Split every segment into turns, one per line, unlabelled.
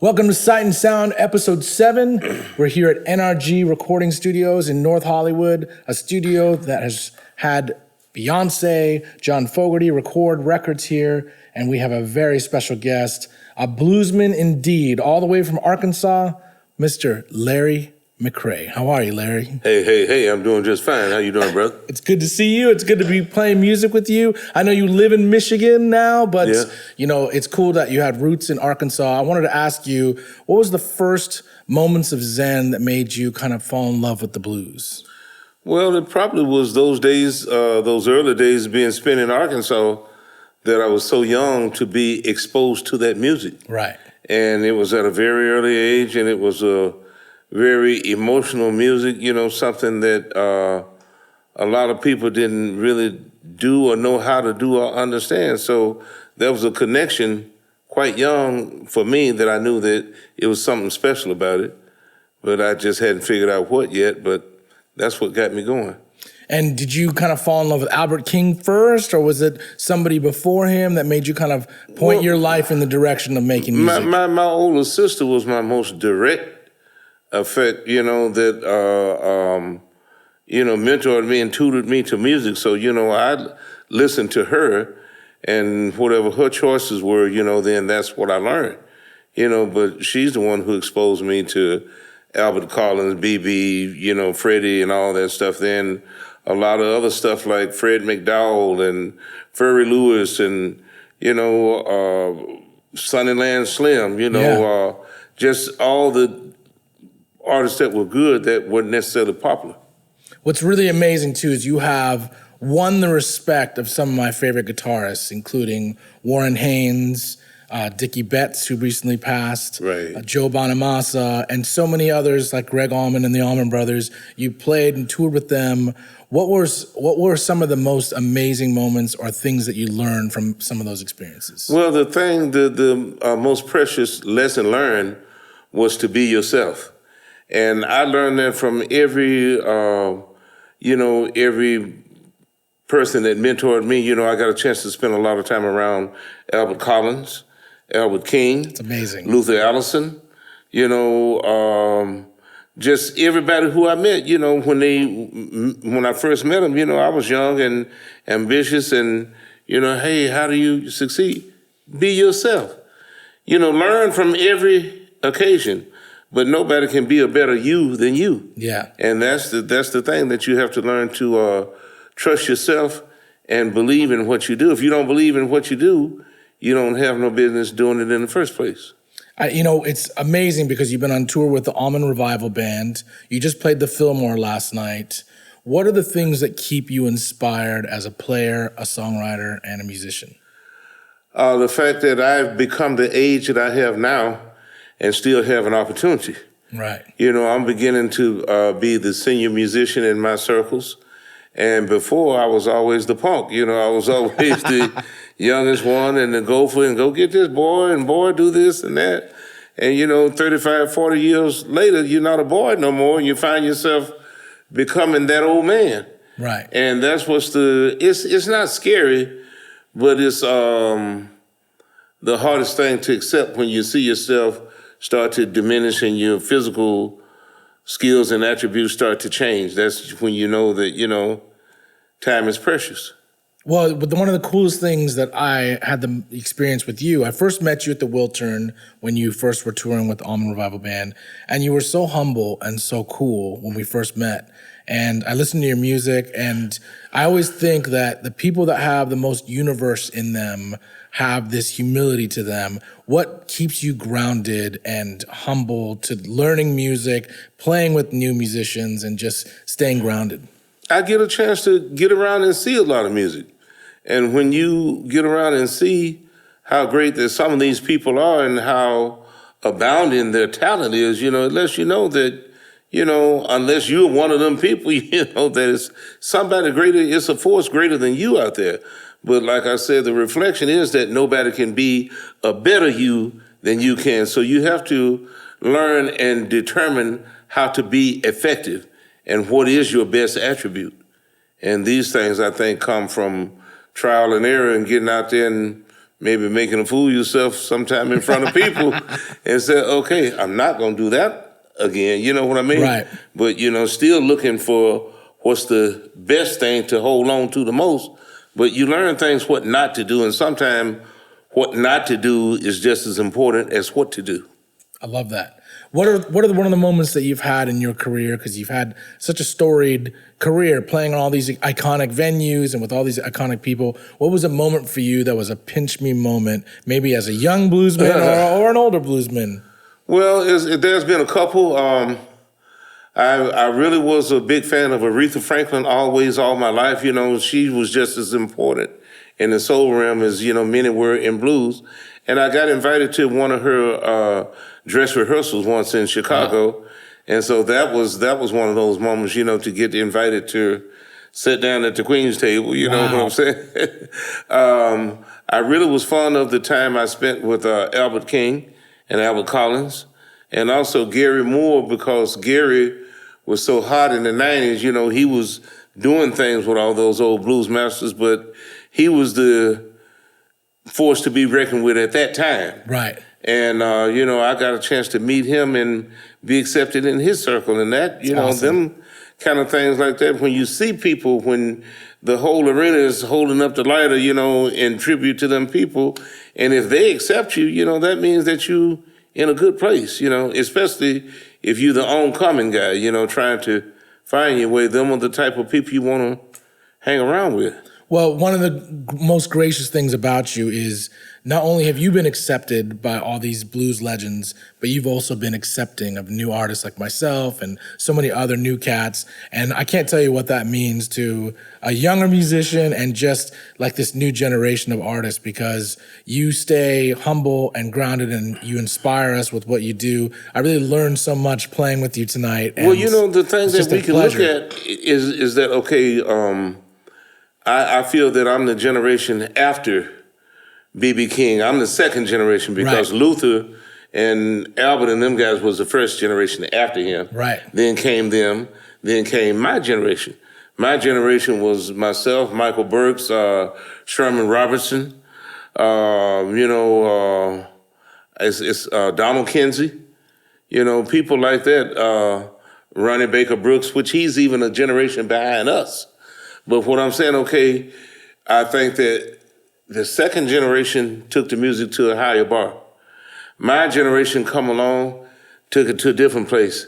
Welcome to Sight and Sound, Episode 7. We're here at NRG Recording Studios in North Hollywood, a studio that has had Beyonce, John Fogerty record records here, and we have a very special guest, a bluesman indeed, all the way from Arkansas, Mr. Larry McCray. How are you, Larry?
Hey, I'm doing just fine. How you doing, brother?
It's good to see you. It's good to be playing music with you. I know you live in Michigan now, but you know, it's cool that you had roots in Arkansas. I wanted to ask you, what was the first moments of Zen that made you kind of fall in love with the blues?
Well, it probably was those days, those early days being spent in Arkansas that I was so young to be exposed to that music.
Right.
And it was at a very early age, and it was a very emotional music, you know, something that a lot of people didn't really do or know how to do or understand. So there was a connection quite young for me that I knew that it was something special about it, but I just hadn't figured out what yet, but that's what got me going.
And did you kind of fall in love with Albert King first, or was it somebody before him that made you kind of point your life in the direction of making music?
My older sister was my most direct effect, you know, that, you know, mentored me and tutored me to music. So, you know, I listened to her, and whatever her choices were, you know, then that's what I learned, you know, but she's the one who exposed me to Albert Collins, B.B., you know, Freddie and all that stuff. Then a lot of other stuff like Fred McDowell and Ferry Lewis and, you know, Sunnyland Slim, you know, just all the artists that were good that weren't necessarily popular.
What's really amazing, too, is you have won the respect of some of my favorite guitarists, including Warren Haynes, Dickie Betts, who recently passed, Joe Bonamassa, and so many others like Greg Allman and the Allman Brothers. You played and toured with them. What were some of the most amazing moments or things that you learned from some of those experiences?
Well, the most precious lesson learned was to be yourself. And I learned that from every person that mentored me. You know, I got a chance to spend a lot of time around Albert Collins, Albert King.
It's amazing.
Luther Allison, you know, just everybody who I met, you know, when I first met them, you know, I was young and ambitious and, you know, hey, how do you succeed? Be yourself. You know, learn from every occasion. But nobody can be a better you than you.
Yeah.
And that's the thing that you have to learn to trust yourself and believe in what you do. If you don't believe in what you do, you don't have no business doing it in the first place.
You know, it's amazing because you've been on tour with the Allman Revival Band. You just played the Fillmore last night. What are the things that keep you inspired as a player, a songwriter, and a musician?
The fact that I've become the age that I have now and still have an opportunity.
Right.
You know, I'm beginning to be the senior musician in my circles. And before, I was always the punk. You know, I was always the youngest one and the gopher and go get this boy and boy do this and that. And, you know, 35, 40 years later, you're not a boy no more and you find yourself becoming that old man.
Right.
And that's it's not scary, but it's the hardest thing to accept when you see yourself start to diminish and your physical skills and attributes start to change. That's when you know that, you know, time is precious.
Well, but one of the coolest things that I had the experience with you, I first met you at the Wiltern when you first were touring with the Allman Revival Band, and you were so humble and so cool when we first met. And I listened to your music, and I always think that the people that have the most universe in them have this humility to them. What keeps you grounded and humble to learning music, playing with new musicians, and just staying grounded?
I get a chance to get around and see a lot of music. And when you get around and see how great that some of these people are and how abounding their talent is, you know, it lets you know that, you know, unless you're one of them people, you know, that it's somebody greater, it's a force greater than you out there. But like I said, the reflection is that nobody can be a better you than you can. So you have to learn and determine how to be effective and what is your best attribute. And these things, I think, come from trial and error and getting out there and maybe making a fool of yourself sometime in front of people, and said, okay, I'm not going to do that again. You know what I mean?
Right.
But, still looking for what's the best thing to hold on to the most. But you learn things what not to do, and sometimes what not to do is just as important as what to do.
I love that. What are one of the moments that you've had in your career, because you've had such a storied career playing on all these iconic venues and with all these iconic people? What was a moment for you that was a pinch me moment, maybe as a young bluesman or an older bluesman?
Well, there's been a couple. I really was a big fan of Aretha Franklin always, all my life. She was just as important in the soul realm as, many were in blues. And I got invited to one of her dress rehearsals once in Chicago. Wow. And so that was one of those moments, to get invited to sit down at the Queen's table, you know what I'm saying? I really was fond of the time I spent with Albert King and Albert Collins, and also Gary Moore, because Gary was so hot in the 90s, he was doing things with all those old blues masters, but he was the force to be reckoned with at that time.
Right.
And, I got a chance to meet him and be accepted in his circle. And that, awesome. Them kind of things like that, when you see people, when the whole arena is holding up the lighter, in tribute to them people, and if they accept you, that means that you in a good place, especially if you're the oncoming guy, trying to find your way. Them are the type of people you want to hang around with.
Well, one of the most gracious things about you is not only have you been accepted by all these blues legends, but you've also been accepting of new artists like myself and so many other new cats. And I can't tell you what that means to a younger musician and just like this new generation of artists, because you stay humble and grounded and you inspire us with what you do. I really learned so much playing with you tonight.
Well, the thing that we can look at is that, okay, I feel that I'm the generation after B.B. King. I'm the second generation because right. Luther and Albert and them guys was the first generation after him.
Right.
Then came them. Then came my generation. My generation was myself, Michael Burks, Sherman Robertson, it's Donald Kinsey, people like that, Ronnie Baker Brooks, which he's even a generation behind us. But what I'm saying, okay, I think that the second generation took the music to a higher bar. My generation come along, took it to a different place.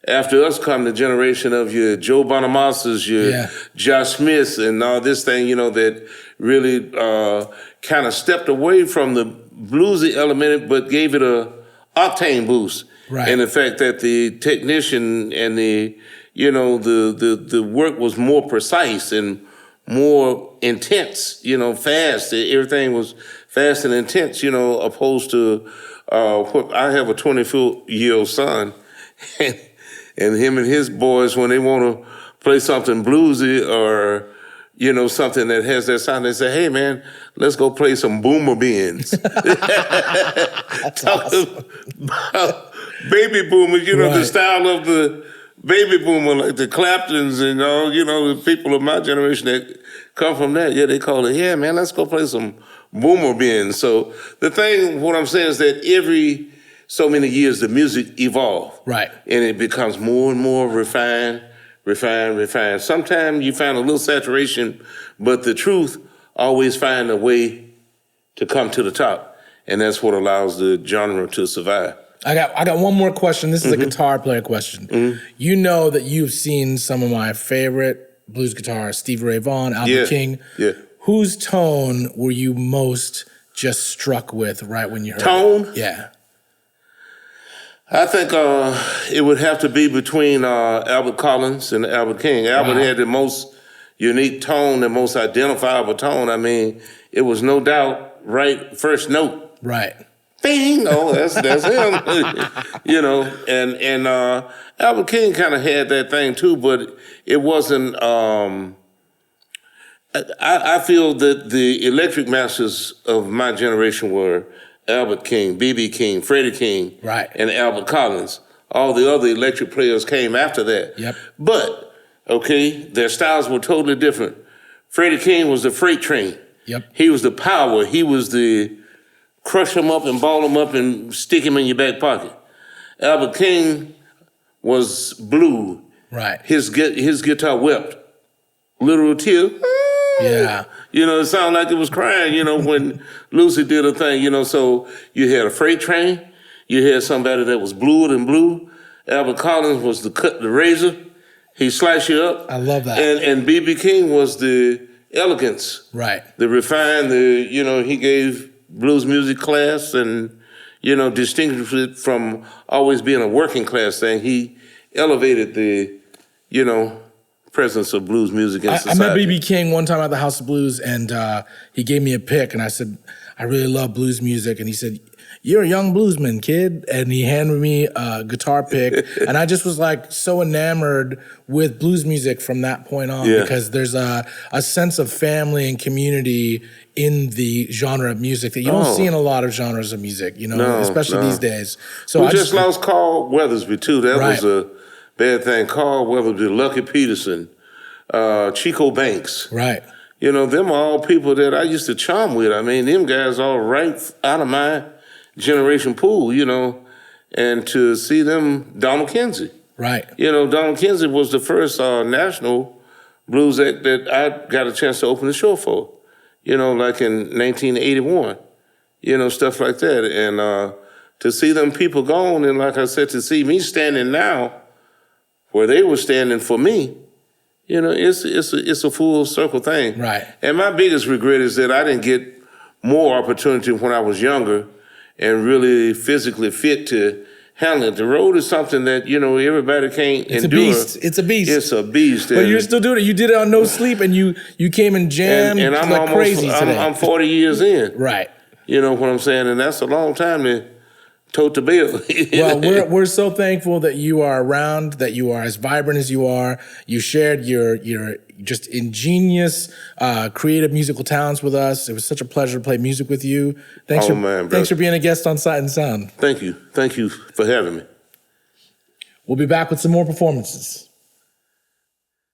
After us come the generation of your Joe Bonamassas, your Josh Smiths, and all this thing, that really kind of stepped away from the bluesy element, but gave it a octane boost.
Right.
And the fact that the technician and the work was more precise and more intense, fast. Everything was fast and intense, opposed to what I have a 24-year-old son, and him and his boys, when they want to play something bluesy or, something that has that sound, they say, hey, man, let's go play some boomer bins.
That's awesome.
About baby boomers, right. The style of the baby boomer, like the Claptons and all, the people of my generation that come from that, they call it, yeah, man, let's go play some boomer bins. So the thing, what I'm saying is that every so many years, the music evolves.
Right.
And it becomes more and more refined. Sometimes you find a little saturation, but the truth always find a way to come to the top. And that's what allows the genre to survive.
I got one more question. This is a guitar player question. Mm-hmm. You know that you've seen some of my favorite blues guitarists, Stevie Ray Vaughan, Albert King.
Yeah.
Whose tone were you most just struck with right when you heard
it?
Yeah.
I think it would have to be between Albert Collins and Albert King. Albert had the most unique tone, the most identifiable tone. I mean, it was no doubt right first note.
Right.
Bing! Oh, that's him. And Albert King kind of had that thing too, but it wasn't. I feel that the electric masters of my generation were Albert King, B.B. King, Freddie King,
right,
and Albert Collins. All the other electric players came after that.
Yep.
But, their styles were totally different. Freddie King was the freight train.
Yep.
He was the power. He was the crush him up and ball him up and stick him in your back pocket. Albert King was blue.
Right.
His guitar wept. Literal tear.
Yeah.
You know, it sounded like it was crying, you know, when Lucy did her thing, you know. So you had a freight train. You had somebody that was bluer than blue. Albert Collins was the razor. He sliced you up.
I love that.
And B.B. King was the elegance.
Right.
The refined, he gave blues music class and, distinguished it from always being a working class thing. He elevated the, presence of blues music in society.
I met B.B. King one time at the House of Blues, and he gave me a pick, and I said, I really love blues music. And he said, you're a young bluesman, kid. And he handed me a guitar pick, and I just was like so enamored with blues music from that point on, because there's a sense of family and community in the genre of music that you don't see in a lot of genres of music, especially these days. So
we just lost Carl Weathersby, too. That was a bad thing. Carl Weathersby, Lucky Peterson, Chico Banks.
Right.
Them are all people that I used to chum with. I mean, them guys all right out of my generation pool, and to see them, Don McKenzie.
Right.
Don McKenzie was the first national blues act that I got a chance to open the show for, like in 1981, stuff like that. And to see them people gone, and like I said, to see me standing now where they were standing for me, it's a full circle thing.
Right.
And my biggest regret is that I didn't get more opportunity when I was younger and really physically fit to handle it. The road is something that, everybody can't endure.
It's a beast. It's a beast.
It's a beast.
But you're still doing it. You did it on no sleep, and you came and jammed
and I'm
like crazy today.
I'm 40 years in.
Right.
You know what I'm saying? And that's a long time to tote the bill.
Well, we're so thankful that you are around, that you are as vibrant as you are. You shared your just ingenious, creative musical talents with us. It was such a pleasure to play music with you. Thanks for being a guest on Sight and Sound.
Thank you. Thank you for having me.
We'll be back with some more performances.